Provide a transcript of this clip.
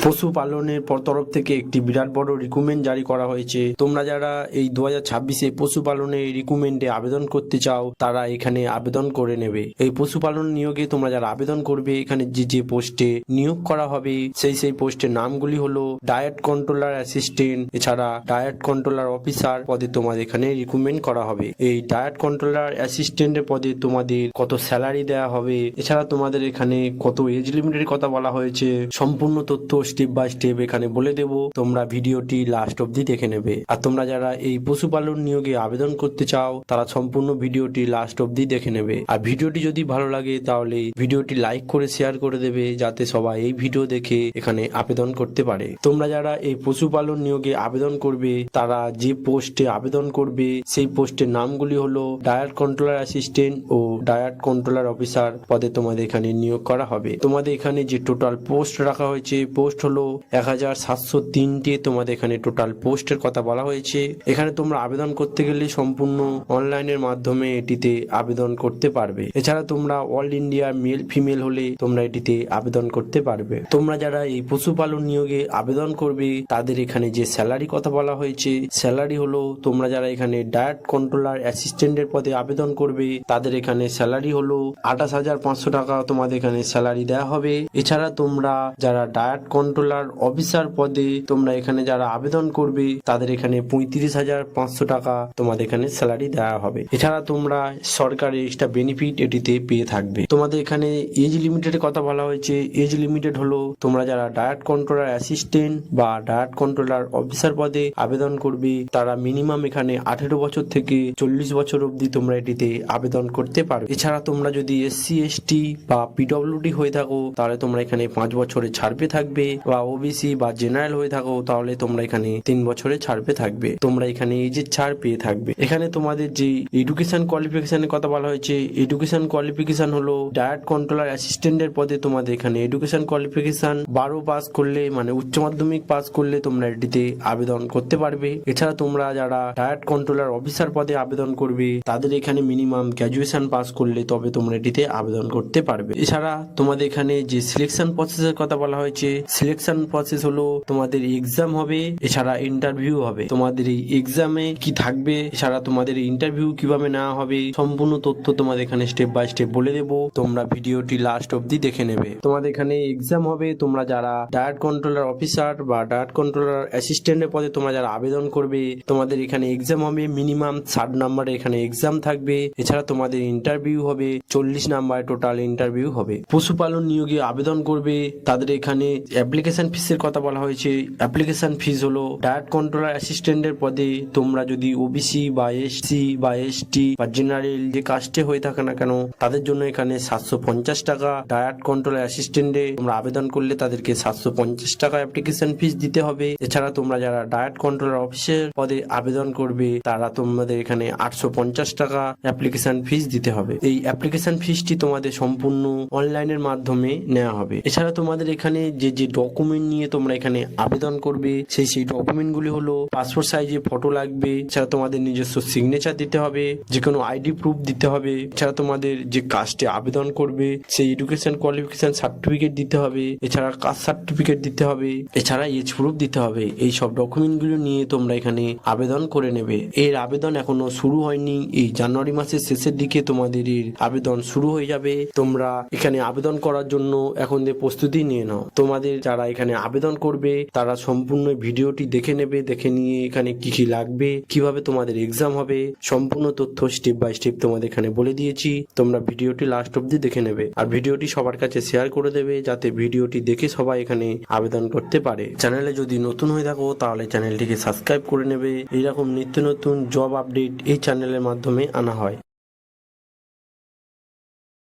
পশুপালনের তরফ থেকে একটি বিরাট বড় রিক্রুটমেন্ট জারি করা হয়েছে। তোমরা যারা এই 2026-এ পশুপালনের রিক্রুটমেন্টে আবেদন করতে চাও তারা এখানে আবেদন করে নেবে। এই পশুপালন নিয়োগে তোমরা যারা আবেদন করবে এখানে যে পোস্টে নিয়োগ করা হবে সেই পোস্টের নামগুলি হলো ডায়েট কন্ট্রোলার অ্যাসিস্ট্যান্ট, এছাড়া ডায়েট কন্ট্রোলার অফিসার পদে তোমাদের এখানে রিক্রুটমেন্ট করা হবে। এই ডায়েট কন্ট্রোলার অ্যাসিস্ট্যান্টের পদে তোমাদের কত স্যালারি দেওয়া হবে, এছাড়া তোমাদের এখানে কত এজ লিমিটের কথা বলা হয়েছে, সম্পূর্ণ তথ্য স্টেপ বাই স্টেপ এখানে বলে দেব। তোমরা ভিডিওটি লাস্ট অবধি দেখে নেবে। আর তোমরা যারা এই পশুপালন নিয়োগে আবেদন করতে চাও তারা সম্পূর্ণ ভিডিওটি লাস্ট অবধি দেখে নেবে। আর ভিডিওটি যদি ভালো লাগে তাহলে ভিডিওটি লাইক করে শেয়ার করে দেবে যাতে সবাই এই ভিডিও দেখে এখানে আবেদন করতে পারে। তোমরা যারা এই পশুপালন নিয়োগে আবেদন করবে তারা যে পোস্টে আবেদন করবে সেই পোস্টের নামগুলি হলো ডায়েট কন্ট্রোলার অ্যাসিস্ট্যান্ট ও ডায়েট কন্ট্রোলার অফিসার পদে তোমাদের এখানে নিয়োগ করা হবে। তোমাদের এখানে যে টোটাল পোস্ট রাখা হয়েছে পোস্ট হলো 1703টি। তোমাদের এখানে টোটাল পোস্টের কথা বলা হয়েছে। এখানে তোমরা আবেদন করতে গেলে সম্পূর্ণ অনলাইনের মাধ্যমে এটিতে আবেদন করতে পারবে। এছাড়া তোমরা অল ইন্ডিয়া মেল ফিমেল হলে তোমরা এটিতে আবেদন করতে পারবে। তোমরা যারা এই পশুপালন নিয়োগে আবেদন করবে তাদের এখানে যে স্যালারি কথা বলা হয়েছে স্যালারি হলো, তোমরা যারা এখানে ডায়েট কন্ট্রোলার অ্যাসিস্ট্যান্টের পদে আবেদন করবে তাদের এখানে স্যালারি হলো 28,500 টাকা তোমাদের এখানে স্যালারি দেওয়া হবে। এছাড়া তোমরা যারা ডায়েট কন্ট্রোলার অফিসার পদে তোমরা এখানে যারা আবেদন করবে তাদের এখানে 35,500 টাকা তোমাদের এখানে স্যালারি দেওয়া হবে। এছাড়া তোমরা সরকারি এক্সট্রা বেনিফিট এটিতে পেয়ে থাকবে। তোমাদের এখানে এজ লিমিটেডের কথা বলা হয়েছে। এজ লিমিটেড হলো তোমরা যারা ডায়েট কন্ট্রোলার অ্যাসিস্ট্যান্ট বা ডায়েট কন্ট্রোলার অফিসার পদে আবেদন করবে তারা মিনিমাম এখানে 18 বছর থেকে 40 বছর অবধি তোমরা এটিতে আবেদন করতে পারবে। এছাড়া তোমরা যদি SC ST বা PWD হয়ে থাকো তাহলে তোমরা এখানে 5 বছরের ছাড় পেয়ে থাকবে, বা OBC বা জেনারেল হয়ে থাকো তাহলে তোমরা এখানে 3 বছরের ছাড় পেয়ে থাকবে। তোমরা এখানে এজের ছাড় পেয়ে থাকবে। এখানে তোমাদের যে এডুকেশন কোয়ালিফিকেশনের কথা বলা হয়েছে এডুকেশন কোয়ালিফিকেশন হলো ডায়েট কন্ট্রোলার অ্যাসিস্ট্যান্টের পদে তোমাদের এখানে এডুকেশন কোয়ালিফিকেশন 12 পাস করলে মানে উচ্চ মাধ্যমিক পাস করলে তোমরা এটিতে আবেদন করতে পারবে। এছাড়া তোমরা যারা ডায়েট কন্ট্রোলার অফিসার পদে আবেদন করবে তাদের এখানে মিনিমাম গ্র্যাজুয়েশন পাস করলে তবে তোমরা এটিতে আবেদন করতে পারবে। এছাড়া তোমাদের এখানে যে সিলেকশন প্রসেসের কথা বলা হয়েছে সিলেকশন প্রসেস হলো তোমাদের এক্সাম হবে, এছাড়া ইন্টারভিউ হবে। তোমাদের এই এক্সামে কি থাকবে, এছাড়া তোমাদের ইন্টারভিউ কিভাবে নেওয়া হবে সম্পূর্ণ তথ্য তোমাদের এখানে স্টেপ বাই স্টেপ বলে দেবো। তোমরা ভিডিওটি লাস্ট অবধি দেখে নেবে। তোমাদের এখানে এক্সাম হবে, তোমরা যারা ডায়েট কন্ট্রোলার অফিসার বা ডায়েট কন্ট্রোলার অ্যাসিস্ট্যান্টের পদে তোমরা যারা আবেদন করবে তোমাদের এখানে এক্সাম হবে মিনিমাম 60 নম্বরের এখানে এক্সাম থাকবে। এছাড়া তোমাদের ইন্টারভিউ হবে 40 নাম্বার টোটাল ইন্টারভিউ হবে। পশুপালন নিয়োগে আবেদন করবে তাদের এখানে অ্যাপ্লিকেশন ফিসের কথা বলা হয়েছে। অ্যাপ্লিকেশন ফিস হলো ডায়েট কন্ট্রোলার অ্যাসিস্ট্যান্টের পদে তোমরা যদি OBC বা SC বা ST বা জেনারেল যে কাস্টে হয়ে থাকে না কেন তাদের জন্য এখানে 750 টাকা। ডায়েট কন্ট্রোলার অ্যাসিস্ট্যান্টে তোমরা আবেদন করলে তাদেরকে 750 টাকা অ্যাপ্লিকেশন ফিস দিতে হবে। এছাড়া তোমরা যারা ডায়েট কন্ট্রোলার অফিসের পদে আবেদন করবে তারা তোমাদের এখানে 850 টাকা অ্যাপ্লিকেশন ফিস দিতে হবে। এই অ্যাপ্লিকেশন ফিসটি তোমাদের সম্পূর্ণ অনলাইনের মাধ্যমে নেওয়া হবে। এছাড়া তোমাদের এখানে যে ডকুমেন্ট নিয়ে তোমরা এখানে আবেদন করবে সেই ডকুমেন্ট গুলি হলো পাসপোর্ট সাইজে ফটো লাগবে, এছাড়া তোমাদের নিজস্ব সিগনেচার দিতে হবে, যে কোনো ID প্রুফ দিতে হবে, এছাড়া তোমাদের যে কাস্টে আবেদন করবে সেই এডুকেশন কোয়ালিফিকেশন সার্টিফিকেট দিতে হবে, এছাড়া কাস্ট সার্টিফিকেট দিতে হবে, এছাড়া এজ প্রুফ দিতে হবে। এই সব ডকুমেন্ট গুলো নিয়ে তোমরা এখানে আবেদন করে নেবে। এর আবেদন এখনো শুরু হয়নি, এই জানুয়ারি মাসের শেষের দিকে তোমাদের এর আবেদন শুরু হয়ে যাবে। তোমরা এখানে আবেদন করার জন্য এখন যে প্রস্তুতি নিয়ে নাও। তোমাদের যারা এখানে আবেদন করবে তারা সম্পূর্ণ ভিডিওটি দেখে নেবে, দেখে নিয়ে এখানে কি কি লাগবে, কিভাবে তোমাদের এক্সাম হবে সম্পূর্ণ তথ্য স্টেপ বাই স্টেপ তোমাদের এখানে বলে দিয়েছি। তোমরা ভিডিওটি লাস্ট অবধি দেখে নেবে আর ভিডিওটি সবার কাছে শেয়ার করে দেবে যাতে ভিডিওটি দেখে সবাই এখানে আবেদন করতে পারে। চ্যানেলে যদি নতুন হয়ে থাকো তাহলে চ্যানেলটিকে সাবস্ক্রাইব করে নেবে। এইরকম নিত্য নতুন জব আপডেট এই চ্যানেলের মাধ্যমে আনা হয়।